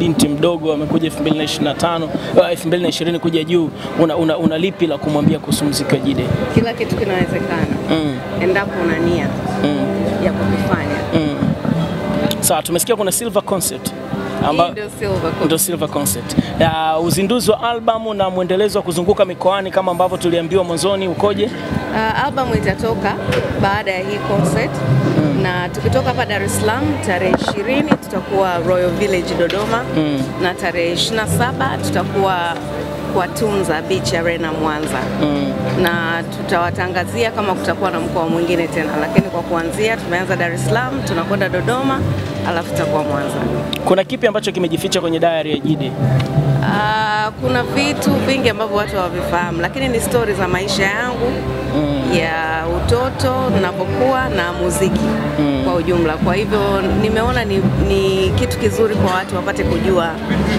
binti mdogo amekuja 2025 2020 kuja juu, una lipi la kumwambia kuhusu muziki wa Jide? Kila kitu kinawezekana endapo una nia ya kufanya. Sawa, tumesikia kuna Silver Concert ndio Silver Concert. Uzinduzi wa albamu na muendelezo wa kuzunguka mikoani kama ambavyo tuliambiwa mwanzoni ukoje? Albamu itatoka baada ya hii concert. Na tukitoka hapa Dar es Salaam tarehe 20 tutakuwa Royal Village Dodoma, na tarehe 27 tutakuwa kwa Tunza Beach Arena Mwanza. Na tutawatangazia kama kutakuwa na mkoa mwingine tena, lakini kwa kuanzia tumeanza Dar es Salaam, tunakwenda Dodoma, alafu tutakuwa Mwanza. Kuna kipi ambacho kimejificha kwenye diary ya Jide? Kuna vitu vingi ambavyo watu hawavifahamu, lakini ni stories za maisha yangu ya utoto ninapokuwa na muziki kwa ujumla. Kwa hivyo nimeona ni kitu kizuri kwa watu wapate kujua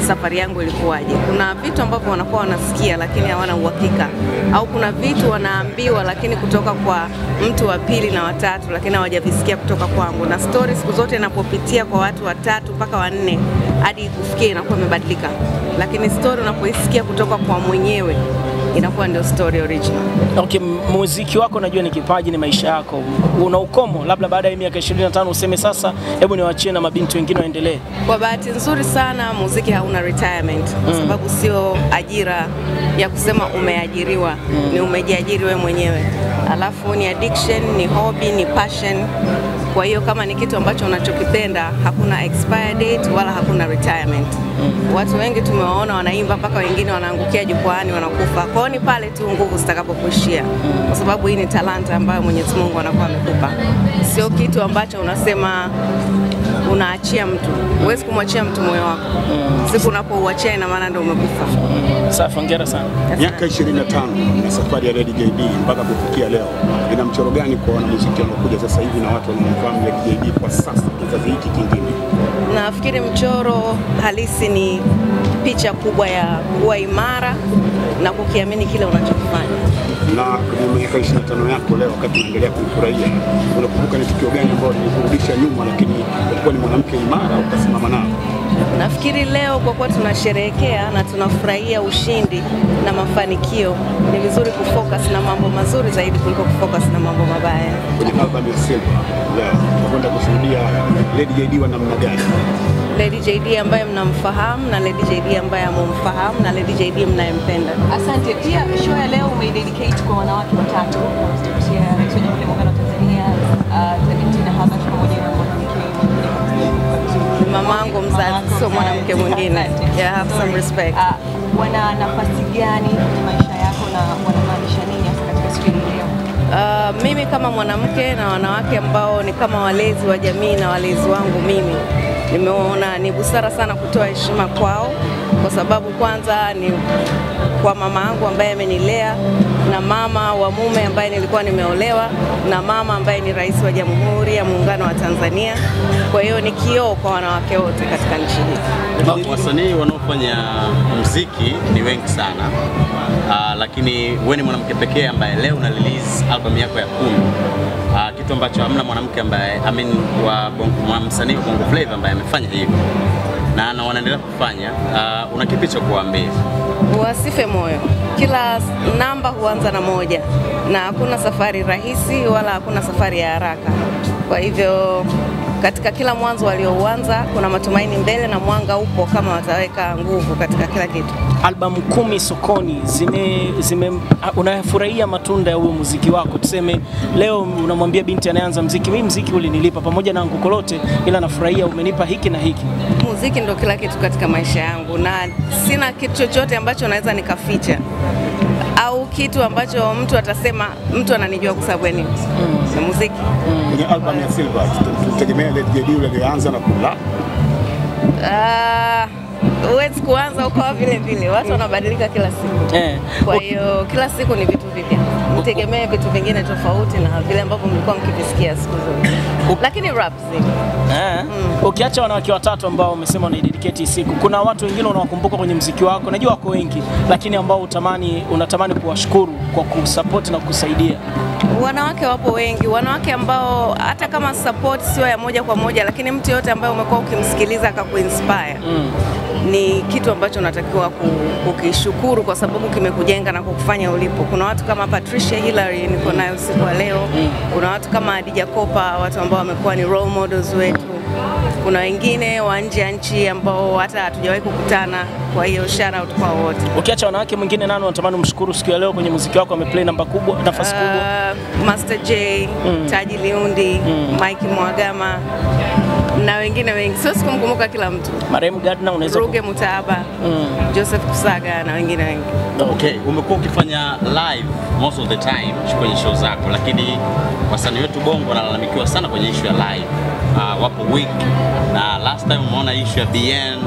safari yangu ilikuwaje. Kuna vitu ambavyo wanakuwa wanasikia lakini hawana uhakika, au kuna vitu wanaambiwa lakini kutoka kwa mtu wa pili na watatu lakini hawajavisikia kutoka kwangu. Na stories siku zote inapopitia kwa watu watatu mpaka wanne hadi kufikia inakuwa imebadilika, lakini story unapoisikia kutoka kwa mwenyewe inakuwa ndio story original. Okay, muziki wako najua ni kipaji, ni maisha yako. Una ukomo labda baada ya miaka 25 useme sasa hebu niwaachie na mabinti wengine waendelee? Kwa bahati nzuri sana muziki hauna retirement, kwa sababu sio ajira ya kusema umeajiriwa, ni umejiajiri wewe mwenyewe. Alafu ni addiction, ni hobby, ni passion. Kwa hiyo kama ni kitu ambacho unachokipenda hakuna expire date wala hakuna retirement. Watu wengi tumewaona wanaimba mpaka wengine wanaangukia jukwaani wanakufa. Kwa hiyo ni pale tu nguvu zitakapokuishia, kwa sababu hii ni talanta ambayo Mwenyezi Mungu anakuwa amekupa. Sio kitu ambacho unasema unaachia mtu. Huwezi kumwachia mtu moyo wako. Siku unapouachia ina maana ndio umekufa. Safi, hongera sana. Miaka 25 na safari ya Lady JD mpaka kufikia leo, ina mchoro gani kwa wanamuziki wanaokuja sasa hivi na watu wanaomfahamu Lady JD kwa sasa kizazi hiki kingine? Nafikiri mchoro halisi ni picha kubwa ya kuwa imara na kukiamini kile unachokifanya. Na kwenye miaka 25 yako leo, wakati unaendelea kufurahia, unakumbuka ni tukio gani ambalo lilikurudisha nyuma lakini ulikuwa ni mwanamke imara ukasimama nao? Nafikiri leo kwa kuwa tunasherehekea na tunafurahia ushindi na mafanikio, ni vizuri kufocus na mambo mazuri zaidi kuliko kufocus na mambo mabaya. Kwenye album ya Silver leo tunakwenda kushuhudia Lady JD wa namna gani? Lady JD ambaye mnamfahamu na Lady JD ambaye hamumfahamu na Lady JD mnayempenda. Asante. Pia show ya leo umeidedicate kwa wanawake watatu kupitia Rais wa Jamhuri ya Muungano wa Tanzania, Tina Habash pamoja na mamangu mzazi, sio mwanamke mwingine. Yeah, have some respect. Wana nafasi gani kwenye maisha yako na wanamaanisha nini hasa katika siku hii leo? Mimi kama mwanamke na wanawake ambao ni kama walezi wa jamii na walezi wangu mimi, nimeona ni busara sana kutoa heshima kwao, kwa sababu kwanza ni kwa mama yangu ambaye amenilea, na mama wa mume ambaye nilikuwa nimeolewa, na mama ambaye ni Rais wa Jamhuri ya Muungano wa Tanzania. Kwa hiyo ni kioo kwa wanawake wote katika nchi hii. Wasanii wanaofanya muziki ni wengi sana, lakini wewe ni mwanamke pekee ambaye leo una release album yako ya 10. Kitu ambacho hamna mwanamke ambaye wa msanii wa Bongo Flava ambaye amefanya hivyo na wanaendelea kufanya. Una kipi cha kuambia? Wasife moyo. Kila namba huanza na moja, na hakuna safari rahisi wala hakuna safari ya haraka. Kwa hivyo katika kila mwanzo waliouanza kuna matumaini mbele na mwanga upo kama wataweka nguvu katika kila kitu. Albamu 10 sokoni unafurahia matunda ya huo muziki wako? Tuseme leo unamwambia binti anaanza muziki, mimi muziki ulinilipa pamoja na Ngukolote, ila nafurahia umenipa hiki na hiki. Muziki ndio kila kitu katika maisha yangu, na sina kitu chochote ambacho naweza nikaficha au kitu ambacho mtu atasema mtu ananijua kwa sababu ni muziki. Kwenye album ya Silver tutegemea Lady JD yule alianza na kula? Huwezi kuanza ukawa vile vile, watu wanabadilika kila siku. Kwa hiyo kila siku ni vitu vipya. Mtegemee vitu vingine tofauti na vile ambavyo mlikuwa mkivisikia siku zote. Lakini rap ziko. Ukiacha wanawake watatu ambao umesema unaidedicate siku, kuna watu wengine unawakumbuka kwenye muziki wako? Najua wako wengi, lakini ambao unatamani kuwashukuru kwa kusupport na kusaidia. Wanawake wapo wengi, wanawake ambao hata kama support sio ya moja kwa moja, lakini mtu yote ambaye umekuwa ukimsikiliza akakuinspire. ni kitu ambacho unatakiwa kukishukuru kwa sababu kimekujenga na kukufanya ulipo. Kuna watu kama Patricia Hillary niko nayo siku ya leo. Kuna watu kama Hadija Kopa, watu ambao wamekuwa ni role models wetu. Kuna wengine wa nje ya nchi ambao hata hatujawahi kukutana, kwa hiyo shout out kwa wote. Ukiacha wanawake, mwingine nani unatamani umshukuru siku ya leo kwenye muziki wako ameplay nafasi kubwa? Master J, Taji Liundi, Mike Mwagama na wengine wengi. Sio sikumkumbuka kila mtu. Marehemu Gardner unaweza Ruge Mutaba, Joseph Kusaga na wengine wengi. Okay, umekuwa ukifanya live most of the time kwenye show zako, lakini wasanii wetu Bongo wanalalamikiwa sana kwenye issue ya live. Wapo week na last time umeona issue ya BN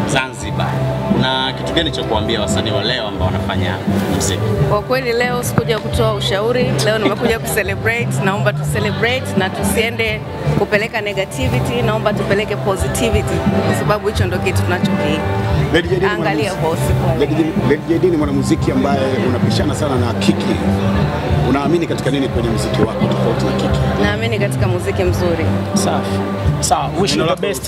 Zanzibar. Kuna kitu gani cha kuambia wasanii wa leo ambao wanafanya muziki? Kwa kweli leo sikuja kutoa ushauri, leo nimekuja kucelebrate. Naomba tu celebrate na tusiende kupeleka negativity, naomba tupeleke positivity kwa sababu hicho ndio kitu tunachokiangalia kwa usiku. Lady JD ni mwanamuziki ambaye unapishana sana na Kiki. Unaamini katika nini kwenye muziki wako tofauti na Kiki? Naamini katika muziki mzuri. Safi. Sawa, wish you the best.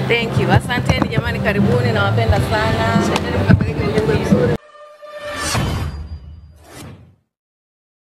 Thank you. Asanteni jamani, karibuni, nawapenda sana. Endeni mkapeleke ujumbe mzuri.